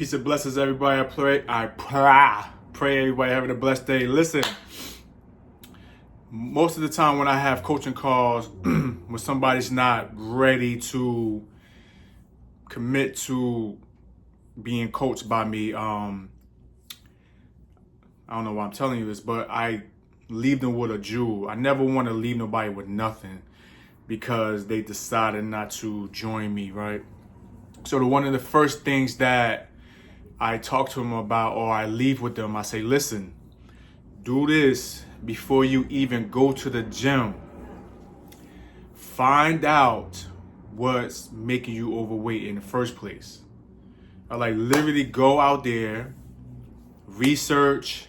Peace and blessings, everybody. I pray everybody having a blessed day. Listen, most of the time when I have coaching calls, when somebody's not ready to commit to being coached by me, I don't know why I'm telling you this, but I leave them with a jewel. I never want to leave nobody with nothing because they decided not to join me, right? So one of the first things that I talk to them about, or I leave with them, I say, listen, do this before you even go to the gym. Find out what's making you overweight in the first place. I literally go out there, research,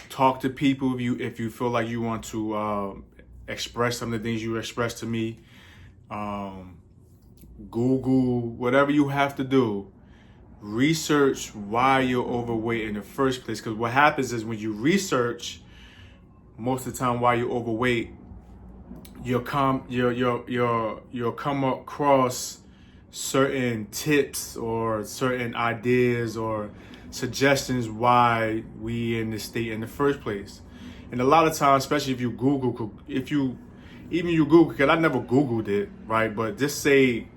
talk to people if you feel like you want to express some of the things you express to me. Google, whatever you have to do. Research why you're overweight in the first place, because what happens is when you research, most of the time why you're overweight, you'll come across certain tips or certain ideas or suggestions why we in this state in the first place. And a lot of times, especially if you Google, because I never Googled it, right? But just say,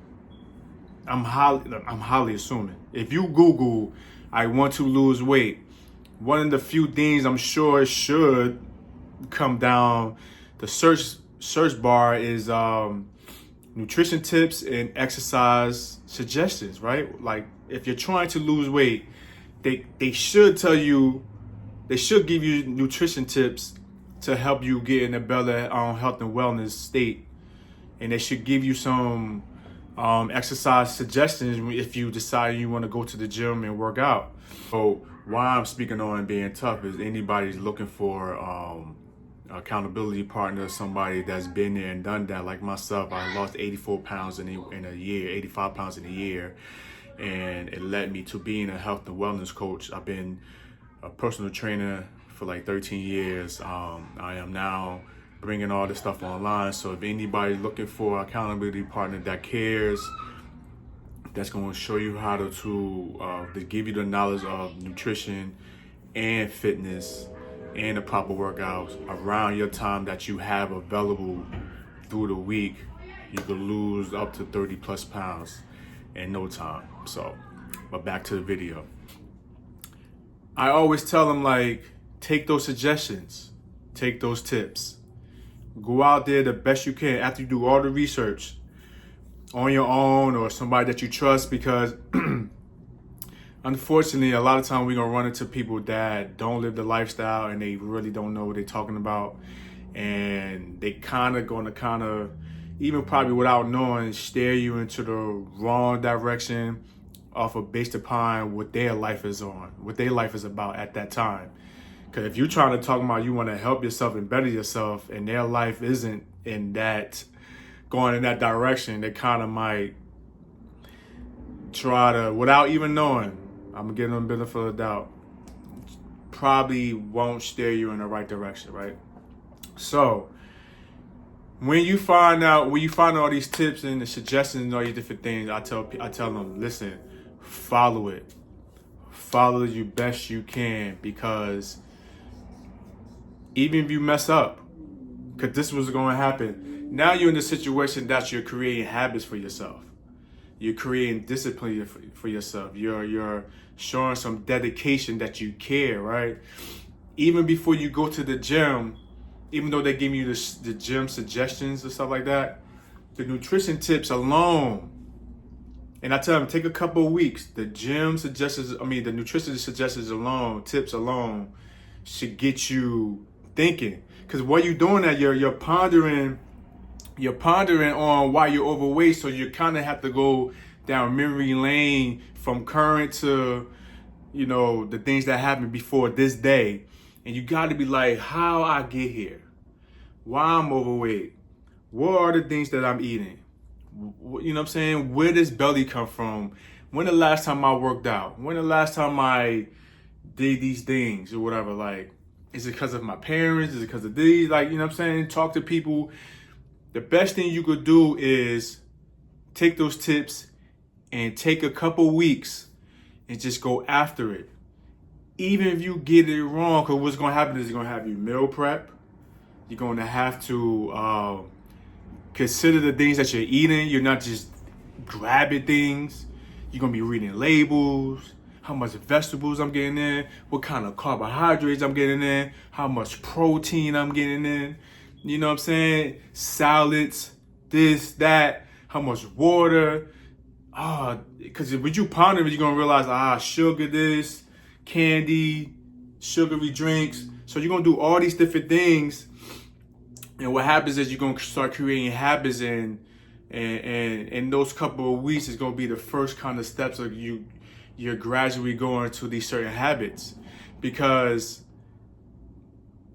I'm highly assuming. If you Google, I want to lose weight, one of the few things I'm sure it should come down the search bar is nutrition tips and exercise suggestions, right? Like if you're trying to lose weight, they should tell you, they should give you nutrition tips to help you get in a better health and wellness state, and they should give you some exercise suggestions if you decide you want to go to the gym and work out. So why I'm speaking on being tough is anybody's looking for accountability partner, somebody that's been there and done that. Like myself, I lost 84 pounds in a year, 85 pounds in a year, and it led me to being a health and wellness coach. I've been a personal trainer for like 13 years. I am now bringing all this stuff online. So if anybody's looking for an accountability partner that cares, that's going to show you how to give you the knowledge of nutrition and fitness and the proper workouts around your time that you have available through the week, you could lose up to 30 plus pounds in no time. So, but back to the video. I always tell them, take those suggestions, take those tips. Go out there the best you can after you do all the research on your own or somebody that you trust, because unfortunately, a lot of times we're going to run into people that don't live the lifestyle and they really don't know what they're talking about. And they going to even probably without knowing, steer you into the wrong direction based upon what their life is about at that time. Because if you're trying to talk about you want to help yourself and better yourself, and their life isn't going in that direction, they kind of might try to, without even knowing, I'm giving them a benefit of the doubt, probably won't steer you in the right direction, right? So when you find all these tips and the suggestions and all these different things, I tell them, listen, follow it you best you can, because even if you mess up, because this was going to happen, now you're in a situation that you're creating habits for yourself. You're creating discipline for yourself. You're showing some dedication that you care, right? Even before you go to the gym, even though they give you the gym suggestions and stuff like that, the nutrition tips alone, and I tell them, take a couple of weeks. The nutrition suggestions alone, tips alone, should get you thinking. Because while you're doing that, you're pondering on why you're overweight. So you kind of have to go down memory lane from current to, the things that happened before this day. And you got to be like, how I get here, why I'm overweight, what are the things that I'm eating? You know what I'm saying? Where does belly come from? When the last time I worked out? When the last time I did these things or whatever? Is it because of my parents? Is it because of these? You know what I'm saying? Talk to people. The best thing you could do is take those tips and take a couple weeks and just go after it. Even if you get it wrong, because what's going to happen is you're going to have you meal prep. You're going to have to consider the things that you're eating. You're not just grabbing things. You're going to be reading labels, how much vegetables I'm getting in, what kind of carbohydrates I'm getting in, how much protein I'm getting in. You know what I'm saying? Salads, this, that, how much water. Because when you ponder it, you're going to realize, sugar this, candy, sugary drinks. So you're going to do all these different things. And what happens is you're going to start creating habits, and in those couple of weeks is going to be the first kind of steps of you're gradually going to these certain habits. Because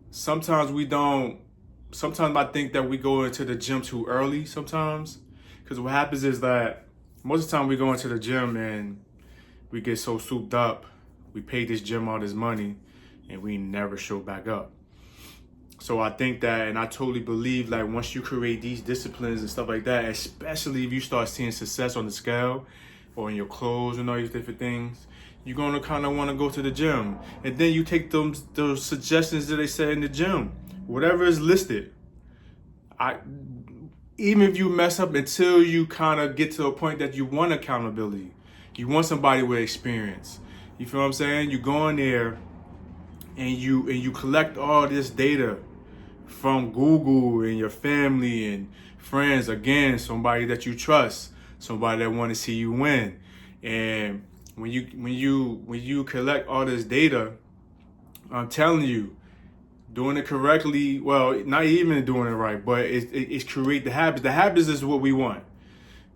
sometimes I think that we go into the gym too early sometimes. Because what happens is that most of the time we go into the gym and we get so souped up, we pay this gym all this money, and we never show back up. So I think that, and I totally believe, like, once you create these disciplines and stuff like that, especially if you start seeing success on the scale or in your clothes and all these different things, you're going to kind of want to go to the gym. And then you take those suggestions that they say in the gym, whatever is listed. Even if you mess up, until you kind of get to a point that you want accountability, you want somebody with experience. You feel what I'm saying? You go in there and you collect all this data from Google and your family and friends. Again, somebody that you trust, somebody that want to see you win. And when you collect all this data, I'm telling you, doing it correctly, well, not even doing it right, but it's create the habits. The habits is what we want.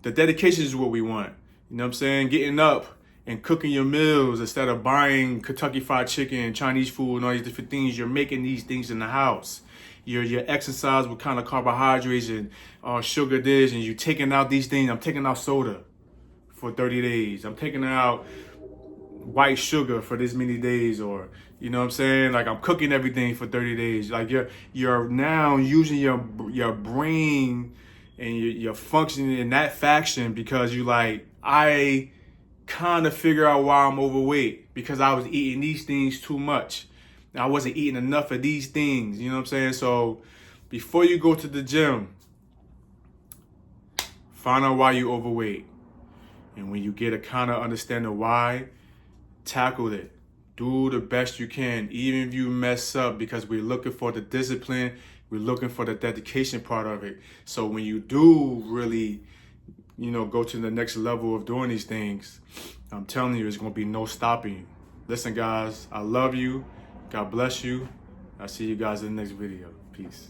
The dedication is what we want. You know what I'm saying? Getting up and cooking your meals instead of buying Kentucky Fried Chicken, Chinese food, and all these different things. You're making these things in the house. Your exercise with kind of carbohydrates and sugar this, and you taking out these things. I'm taking out soda for 30 days. I'm taking out white sugar for this many days, or you know what I'm saying? Like, I'm cooking everything for 30 days. Like, you're now using your brain and you're functioning in that faction, because you like, I kind of figure out why I'm overweight, because I was eating these things too much. I wasn't eating enough of these things, you know what I'm saying? So before you go to the gym, find out why you're overweight. And when you get a kind of understanding why, tackle it. Do the best you can, even if you mess up, because we're looking for the discipline. We're looking for the dedication part of it. So when you do really, go to the next level of doing these things, I'm telling you, there's going to be no stopping you. Listen, guys, I love you. God bless you. I'll see you guys in the next video. Peace.